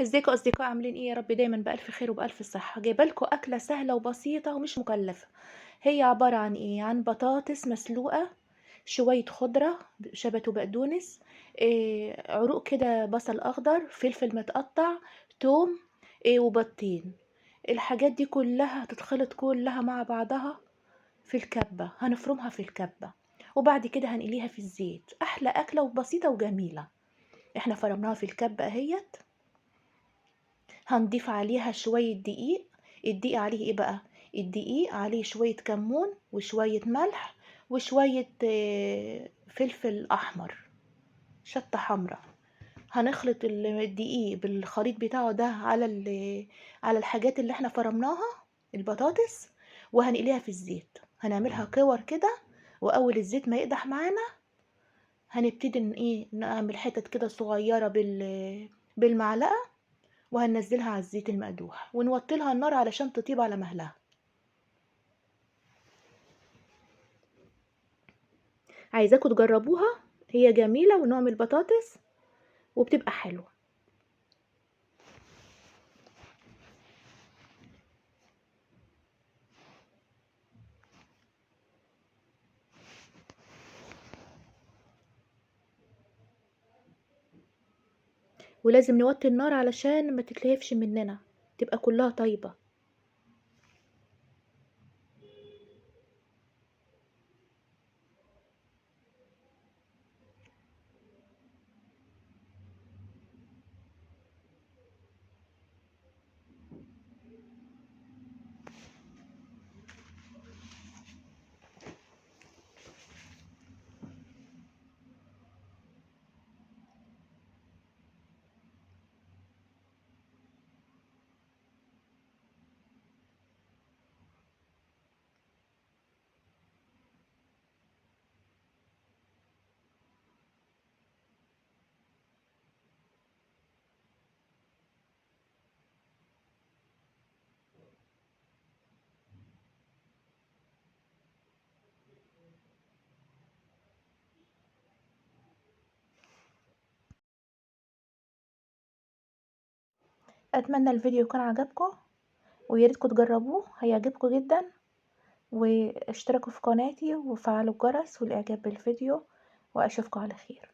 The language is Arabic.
ازيكم اصدقاء، عاملين ايه؟ يا رب دايما بالف خير وبالف صحه. جايبه لكم اكله سهله وبسيطه ومش مكلفه. هي عباره عن ايه؟ عن بطاطس مسلوقه، شويه خضره، شبت وبقدونس، إيه، عروق كده بصل اخضر، فلفل متقطع، توم، إيه، وبطين. الحاجات دي كلها هتتخلط كلها مع بعضها في الكبه، هنفرمها في الكبه وبعد كده هنقليها في الزيت. احلى اكله وبسيطه وجميله. احنا فرمناها في الكبه اهيت. هنضيف عليها شوية دقيق. الدقيق عليه ايه بقى؟ الدقيق عليه شوية كمون وشوية ملح وشوية فلفل احمر، شطة حمراء. هنخلط الدقيق بالخليط بتاعه ده على الحاجات اللي احنا فرمناها، البطاطس، وهنقليها في الزيت. هنعملها كور كده، واول الزيت ما يقدح معانا هنبتدي نعمل حتت كده صغيرة بالمعلقة، وهننزلها على الزيت المقدوح ونوطي لها النار علشان تطيب على مهلها. عايزاكم تجربوها، هي جميلة ونوع من البطاطس وبتبقى حلوة. ولازم نوطي النار علشان ما تتلهفش مننا، تبقى كلها طيبة. اتمنى الفيديو يكون عجبكم، وياريتكم تجربوه، هيعجبكم جدا. واشتركوا في قناتي وفعلوا الجرس والاعجاب بالفيديو، واشوفكم على خير.